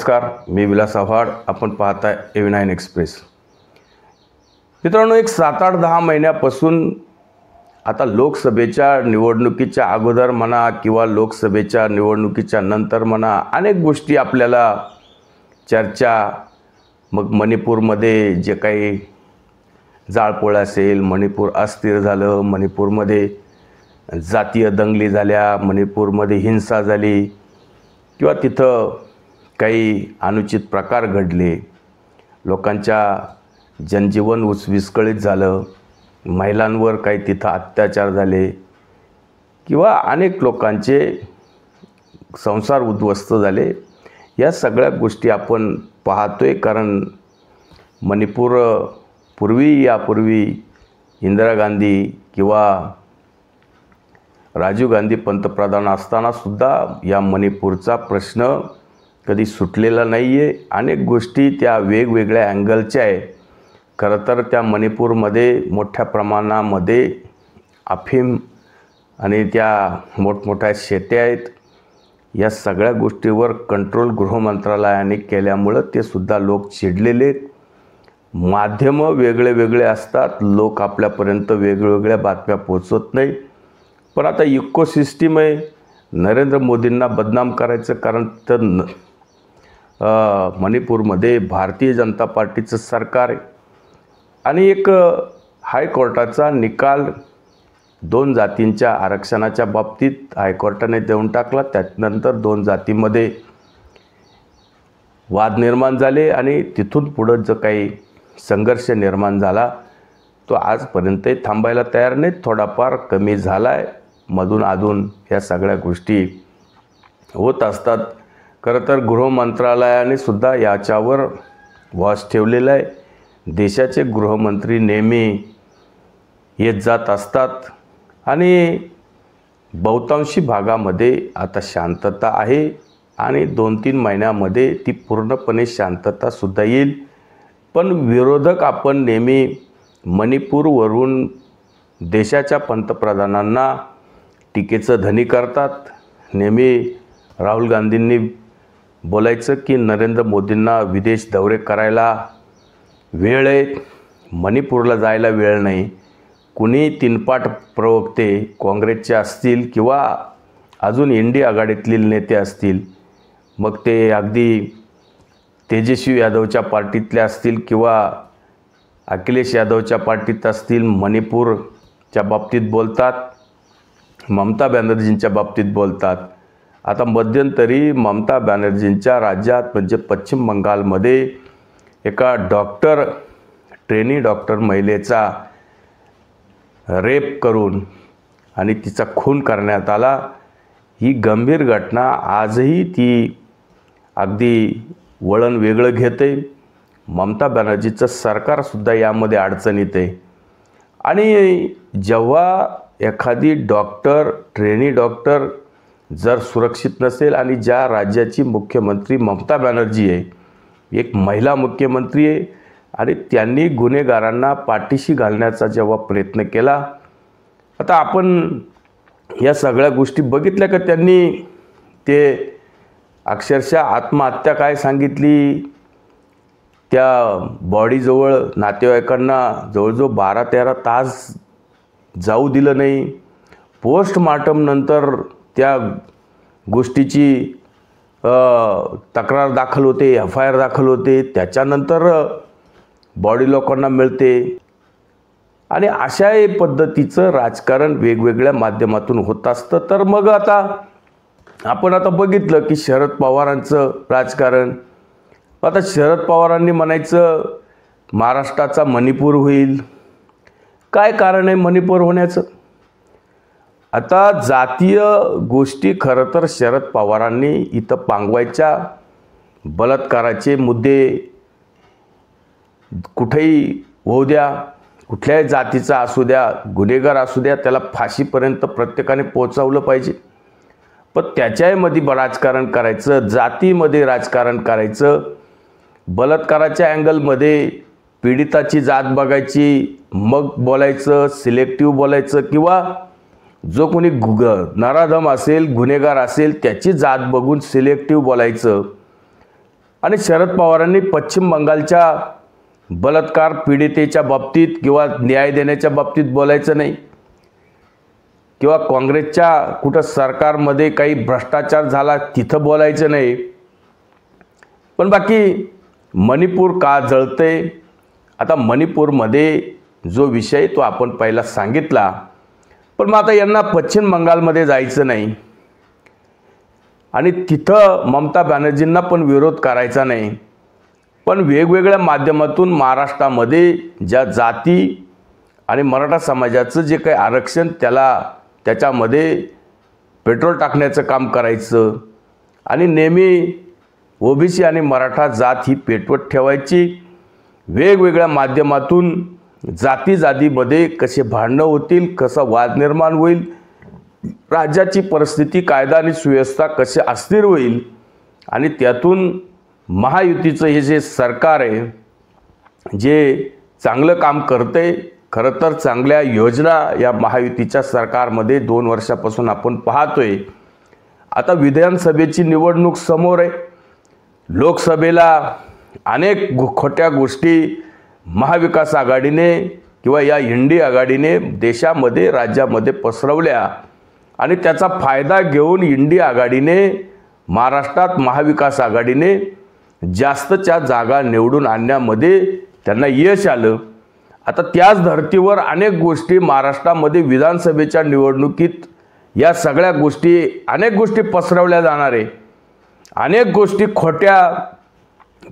नमस्कार, मी विलास आव्हाड. आपण पाहताय AV9 एक्सप्रेस. मित्रांनो, एक 7-8-10 महिन्यापासून आता लोकसभेच्या निवडणुकीच्या अगोदर म्हणा किंवा लोकसभेच्या निवडणुकीच्या नंतर म्हणा, अनेक गोष्टी आपल्याला चर्चा, मग मणिपूरमध्ये जे काही जाळपोळ असेल, मणिपूर अस्थिर झालं, मणिपूरमध्ये जातीय दंगली झाल्या, मणिपूरमध्ये हिंसा झाली किंवा तिथं काही अनुचित प्रकार घडले, लोकांच्या जनजीवन विस्कळीत झालं, महिलांवर काही तिथं अत्याचार झाले किंवा अनेक लोकांचे संसार उद्ध्वस्त झाले. या सगळ्या गोष्टी आपण पाहतोय. कारण मणिपूर यापूर्वी इंदिरा गांधी किंवा राजीव गांधी पंतप्रधान असताना सुद्धा या मणिपूरचा प्रश्न कधी सुटलेला नाही आहे. अनेक गोष्टी त्या वेगवेगळ्या अँगलच्या आहे. खरं तर त्या मणिपूरमध्ये मोठ्या प्रमाणामध्ये अफीम आणि त्या मोठमोठ्या शेत्या आहेत. या सगळ्या गोष्टीवर कंट्रोल गृहमंत्रालयाने केल्यामुळं ते सुद्धा लोक चिडलेले आहेत. माध्यमं वेगळे असतात, लोक आपल्यापर्यंत वेगवेगळ्या बातम्या पोचवत नाही. पण आता इकोसिस्टीम आहे. नरेंद्र मोदींना बदनाम करायचं, कारण तर मणिपूरमध्ये भारतीय जनता पार्टीचं सरकार आहे आणि एक हायकोर्टाचा निकाल 2 जातींच्या आरक्षणाच्या बाबतीत हायकोर्टाने देऊन टाकला. त्यानंतर 2 जातींमध्ये वाद निर्माण झाले आणि तिथून पुढं जो काही संघर्ष निर्माण झाला तो आजपर्यंत थांबायला तयार नाही. थोडाफार कमी झाला आहे. मधून अधून या सगळ्या गोष्टी होत असतात. खरं तर गृहमंत्रालयाने सुद्धा याच्यावर वॉच ठेवलेला आहे. देशाचे गृहमंत्री नेहमी येत जात असतात आणि बहुतांशी भागामध्ये आता शांतता आहे आणि 2-3 महिन्यामध्ये ती पूर्णपणे शांततासुद्धा येईल. पण विरोधक आपण नेहमी मणिपूरवरून देशाच्या पंतप्रधानांना टीकेचं धनी करतात. नेहमी राहुल गांधींनी बोलायचं की नरेंद्र मोदींना विदेश दौरे करायला वेळ आहे, मणिपूरला जायला वेळ नाही. कुणी तीनपाट प्रवक्ते काँग्रेसचे असतील किंवा अजून इंडिया आघाडीतील नेते असतील, मग ते अगदी तेजस्वी यादवच्या पार्टीतले असतील किंवा अखिलेश यादवच्या पार्टीत असतील, मणिपूरच्या बाबतीत बोलतात, ममता बॅनर्जींच्या बाबतीत बोलतात. आता मध्यंतरी ममता बॅनर्जींच्या राज्यात म्हणजे पश्चिम बंगालमध्ये एका ट्रेनी डॉक्टर महिलेचा रेप करून आणि तिचा खून करण्यात आला. ही गंभीर घटना आजही ती अगदी वळण वेगळं घेते. ममता बॅनर्जीचं सरकारसुद्धा यामध्ये अडचणीत आहे. आणि जेव्हा एखादी ट्रेनी डॉक्टर जर सुरक्षित नसेल आणि ज्या राज्याची मुख्यमंत्री ममता बॅनर्जी आहे, एक महिला मुख्यमंत्री आहे, आणि त्यांनी गुन्हेगारांना पाठीशी घालण्याचा जेव्हा प्रयत्न केला, आता आपण या सगळ्या गोष्टी बघितल्या का त्यांनी ते अक्षरशः आत्महत्या काय सांगितली. त्या बॉडीजवळ नातेवाईकांना जवळजवळ 12-13 तास जाऊ दिलं नाही. पोस्टमार्टम नंतर त्या गोष्टीची तक्रार दाखल होते, FIR दाखल होते, त्याच्यानंतर बॉडी लोकांना मिळते. आणि अशा पद्धतीचं राजकारण वेगवेगळ्या माध्यमातून होत असतं. तर मग आता आपण बघितलं की शरद पवारांचं राजकारण. आता शरद पवारांनी म्हणायचं महाराष्ट्राचा मणिपूर होईल. काय कारण आहे मणिपूर होण्याचं? आता जातीय गोष्टी खरं तर शरद पवारांनी इथं पांगवायच्या. बलात्काराचे मुद्दे कुठेही होऊ द्या, कुठल्याही जातीचा असू द्या, गुन्हेगार असू द्या, त्याला फाशीपर्यंत प्रत्येकाने पोहोचवलं पाहिजे. पण त्याच्यामध्ये राजकारण करायचं, जातीमध्ये राजकारण करायचं, बलात्काराच्या अँगलमध्ये पीडिताची जात बघायची, मग बोलायचं, सिलेक्टिव्ह बोलायचं, किंवा जो कोणी नराधम असेल, गुन्हेगार असेल, त्याची जात बघून सिलेक्टिव्ह बोलायचं. आणि शरद पवारांनी पश्चिम बंगालच्या बलात्कार पीडितेच्या बाबतीत किंवा न्याय देण्याच्या बाबतीत बोलायचं नाही, किंवा काँग्रेसच्या कुठं सरकारमध्ये काही भ्रष्टाचार झाला तिथं बोलायचं नाही. पण बाकी मणिपूर का जळते? आता मणिपूरमध्ये जो विषय तो आपण पहिला सांगितला, पण मग आता यांना पश्चिम बंगालमध्ये जायचं नाही आणि तिथं ममता बॅनर्जींना पण विरोध करायचा नाही. पण वेगवेगळ्या माध्यमातून महाराष्ट्रामध्ये ज्या जाती आणि मराठा समाजाचं जे काही आरक्षण त्याच्यामध्ये पेट्रोल टाकण्याचं काम करायचं आणि नेहमी ओबीसी आणि मराठा जात ही पेटवत ठेवायची. वेगवेगळ्या माध्यमातून जातीमध्ये कसे भांडणं होतील, कसा वाद निर्माण होईल, राज्याची परिस्थिती कायदा आणि सुव्यवस्था कसे अस्थिर होईल आणि त्यातून महायुतीचं हे जे सरकार आहे जे चांगलं काम करते. खरं तर चांगल्या योजना या महायुतीच्या सरकारमध्ये 2 वर्षापासून आपण पाहतोय. आता विधानसभेची निवडणूक समोर आहे. लोकसभेला अनेक खोट्या गोष्टी महाविकास आघाडीने किंवा या इंडी आघाडीने देशामध्ये राज्यामध्ये पसरवल्या आणि त्याचा फायदा घेऊन इंडी आघाडीने महाराष्ट्रात महाविकास आघाडीने जास्तच्या जागा निवडून आणण्यामध्ये त्यांना यश आलं. आता त्याच धर्तीवर अनेक गोष्टी महाराष्ट्रामध्ये विधानसभेच्या निवडणुकीत या सगळ्या गोष्टी अनेक गोष्टी पसरवल्या जाणार आहे. अनेक गोष्टी खोट्या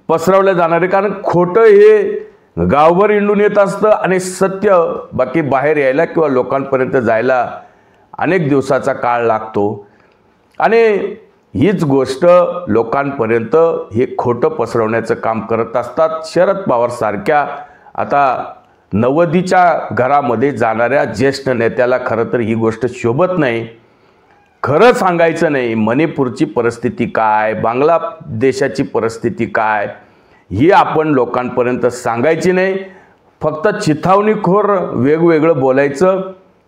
पसरवल्या जाणार आहे, कारण खोटं हे गावभर इंडून येत असतं आणि सत्य बाकी बाहेर यायला किंवा लोकांपर्यंत जायला अनेक दिवसाचा काळ लागतो. आणि हीच गोष्ट लोकांपर्यंत हे खोटं पसरवण्याचं काम करत असतात. शरद पवार सारख्या आता 90च्या घरामध्ये जाणाऱ्या ज्येष्ठ नेत्याला खरं तर ही गोष्ट शोभत नाही. खरं सांगायचं नाही, मणिपूरची परिस्थिती काय, बांगलादेशाची परिस्थिती काय ही आपण लोकांपर्यंत सांगायची नाही. फक्त चिथावणीखोर वेगवेगळं बोलायचं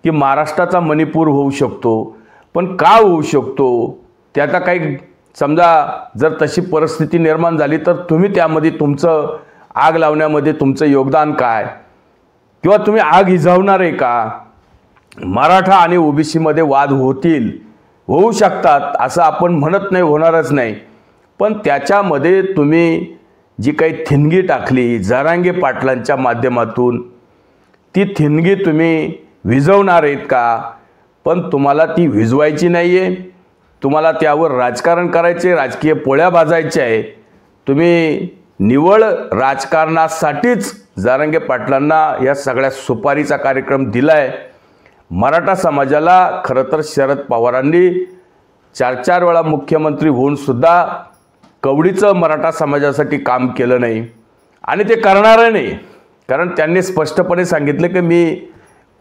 की महाराष्ट्राचा मणिपूर होऊ शकतो, पण का होऊ शकतो त्याचा काही समजा जर तशी परिस्थिती निर्माण झाली तर तुम्ही त्यामध्ये तुमचं आग लावण्यामध्ये तुमचं योगदान काय, किंवा तुम्ही आग विझवणार आहे का? मराठा आणि ओबीसीमध्ये वाद होऊ शकतात असं आपण म्हणत नाही, होणारच नाही. पण त्याच्यामध्ये तुम्ही जी काही थिणगी टाकली जरांगे पाटलांच्या माध्यमातून, ती थिणगी तुम्ही विझवणार आहेत का? पण तुम्हाला ती विझवायची नाही आहे. तुम्हाला त्यावर राजकारण करायचे, राजकीय पोळ्या भाजायच्या आहे. तुम्ही निवळ राजकारणासाठीच जरांगे पाटलांना या सगळ्या सुपारीचा कार्यक्रम दिला आहे. मराठा समाजाला खरं तर शरद पवारांनी 4 वेळा मुख्यमंत्री होऊन सुद्धा कवडीचं मराठा समाजासाठी काम केलं नाही आणि ते करणार नाही. कारण त्यांनी स्पष्टपणे सांगितलं की मी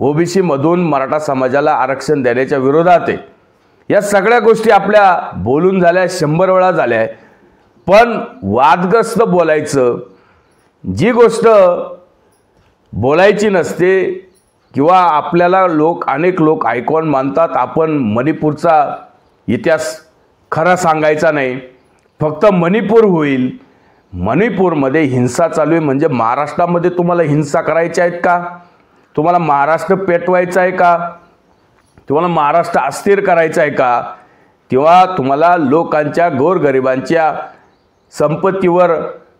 ओबीसीमधून मराठा समाजाला आरक्षण देण्याच्या विरोधात आहे. या सगळ्या गोष्टी आपल्या बोलून झाल्या, 100 वेळा झाल्या. पण वादग्रस्त बोलायचं, जी गोष्ट बोलायची नसते किंवा आपल्याला अनेक लोक आयकॉन मानतात, आपण मणिपूरचा इतिहास खरा सांगायचा नाही, फक्त मणिपूर होईल. मणिपूरमध्ये हिंसा चालू आहे म्हणजे महाराष्ट्रामध्ये तुम्हाला हिंसा करायच्या आहेत का? तुम्हाला महाराष्ट्र पेटवायचा आहे का? तुम्हाला महाराष्ट्र अस्थिर करायचा आहे का? किंवा तुम्हाला लोकांच्या गोरगरिबांच्या संपत्तीवर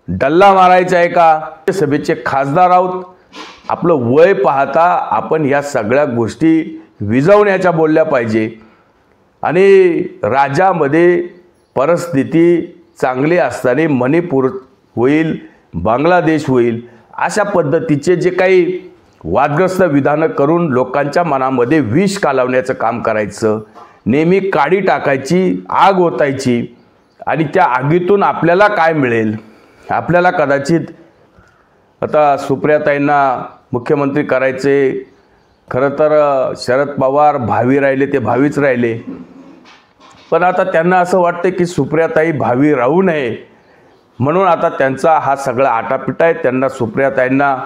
डल्ला मारायचा आहे का? सभेचे खासदार आहोत, आपलं वय पाहता आपण ह्या सगळ्या गोष्टी विझवण्याच्या बोलल्या पाहिजे. आणि राज्यामध्ये परिस्थिती चांगली असताना मणिपूर होईल, बांगलादेश होईल अशा पद्धतीचे जे काही वादग्रस्त विधानं करून लोकांच्या मनामध्ये विष कालवण्याचं काम करायचं, नेहमी काडी टाकायची, आग ओतायची. आणि त्या आगीतून आपल्याला काय मिळेल? आपल्याला कदाचित आता सुप्रियाताईंना मुख्यमंत्री करायचे, खरं तर शरद पवार भावी राहिले ते भावीच राहिले. पण आता त्यांना असं वाटतं की सुप्रियाताई भावी राहू नये, म्हणून आता त्यांचा हा सगळा आटापिटा आहे. त्यांना सुप्रियाताईंना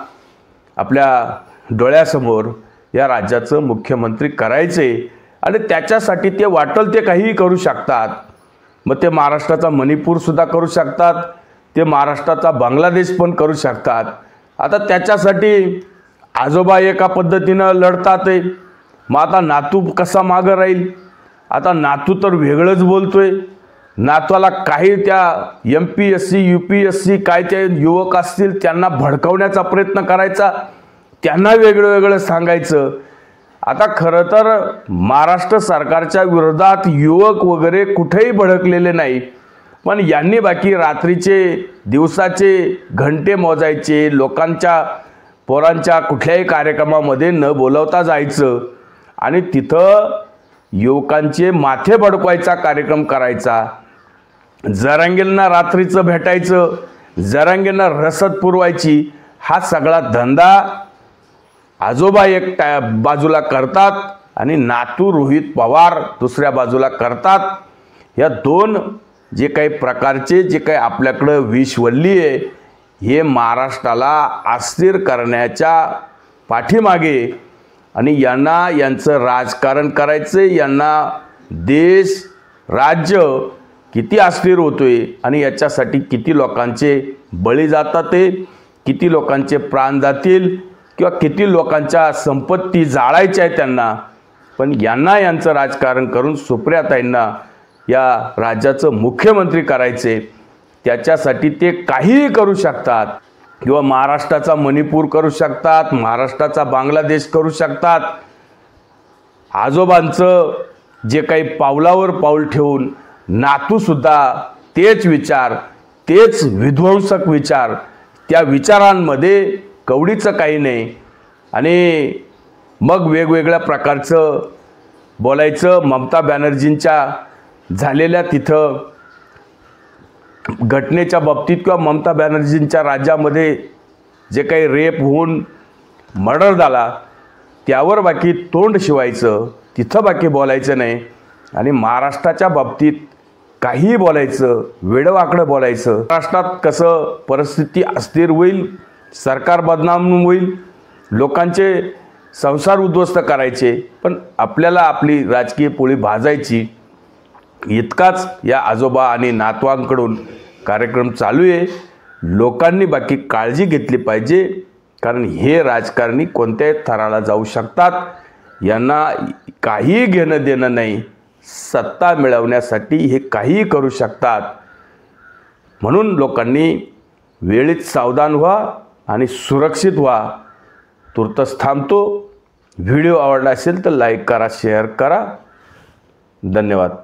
आपल्या डोळ्यासमोर या राज्याचं मुख्यमंत्री करायचे आणि त्याच्यासाठी ते वाटेल ते काहीही करू शकतात. मग ते महाराष्ट्राचा मणिपूरसुद्धा करू शकतात, ते महाराष्ट्राचा बांगलादेश पण करू शकतात। आता त्याच्यासाठी आजोबा एका पद्धतीनं लढतात आहे, मग आता नातू कसा मागं राहील? आता नातू तर वेगळंच बोलतोय, नातवाला काही त्या MPSC UPSC काय ते युवक असतील त्यांना भडकवण्याचा प्रयत्न करायचा, त्यांना वेगळं सांगायचं। आता खरं तर महाराष्ट्र सरकारच्या विरोधात युवक वगैरे कुठेही भडकलेले नाही, पण यांनी बाकी रात्रीचे दिवसाचे घंटे मोजायचे, लोकांच्या पोरांच्या कुठल्याही कार्यक्रमामध्ये न बोलवता जायचं आणि तिथं युवकांचे माथे भडकवायचा कार्यक्रम करायचा। जरांगेंना रात्रीचं भेटायचं, जरांगेंना रसद पुरवायची, हा सगळा धंदा आजोबा एक बाजूला करतात आणि नातू रोहित पवार दुसऱ्या बाजूला करतात। या दोन जे काही प्रकारचे जे काही आपल्याकडं विषवल्ली आहे, हे महाराष्ट्राला अस्थिर करण्याच्या पाठीमागे आणि यांना यांचं राजकारण करायचं, यांना देश राज्य किती अस्थिर होतोय आणि याच्यासाठी किती लोकांचे बळी जातात, ते किती लोकांचे प्राण जातील किंवा किती लोकांच्या संपत्ती जाळायच्या आहे त्यांना, पण यांना यांचं राजकारण करून सुप्रियाताईंना या राज्याचं मुख्यमंत्री करायचे। त्याच्यासाठी ते काहीही करू शकतात किंवा महाराष्ट्राचा मणिपूर करू शकतात, महाराष्ट्राचा बांगलादेश करू शकतात। आजोबांचं जे काही पावलावर पाऊल ठेवून नातूसुद्धा तेच विचार, तेच विध्वंसक विचार, त्या विचारांमध्ये कवडीचं काही नाही आणि मग वेगवेगळ्या प्रकारचं बोलायचं। ममता बॅनर्जींच्या झालेल्या तिथं घटनेच्या बाबतीत किंवा ममता बॅनर्जींच्या राज्यामध्ये जे काही रेप होऊन मर्डर झाला त्यावर बाकी तोंड शिवायचं, तिथं बाकी बोलायचं नाही आणि महाराष्ट्राच्या बाबतीत काहीही बोलायचं, वेडवाकडं बोलायचं। महाराष्ट्रात कसं परिस्थिती अस्थिर होईल, सरकार बदनाम होईल, लोकांचे संसार उद्ध्वस्त करायचे, पण आपल्याला आपली राजकीय पोळी भाजायची, इतकाच या आजोबा आणि नातवांकडून कार्यक्रम चालू आहे। लोकांनी बाकी काळजी घेतली पाहिजे, कारण हे राजकारणी कोणत्याही थराला जाऊ शकतात, यांना काही घेणं देणं नाही, सत्ता मिळवण्यासाठी हे काहीही करू शकतात। म्हणून लोकांनी वेळीच सावधान व्हा आणि सुरक्षित व्हा। तुर्तच थांबतो। व्हिडिओ आवडला असेल तर लाईक करा, शेअर करा। धन्यवाद।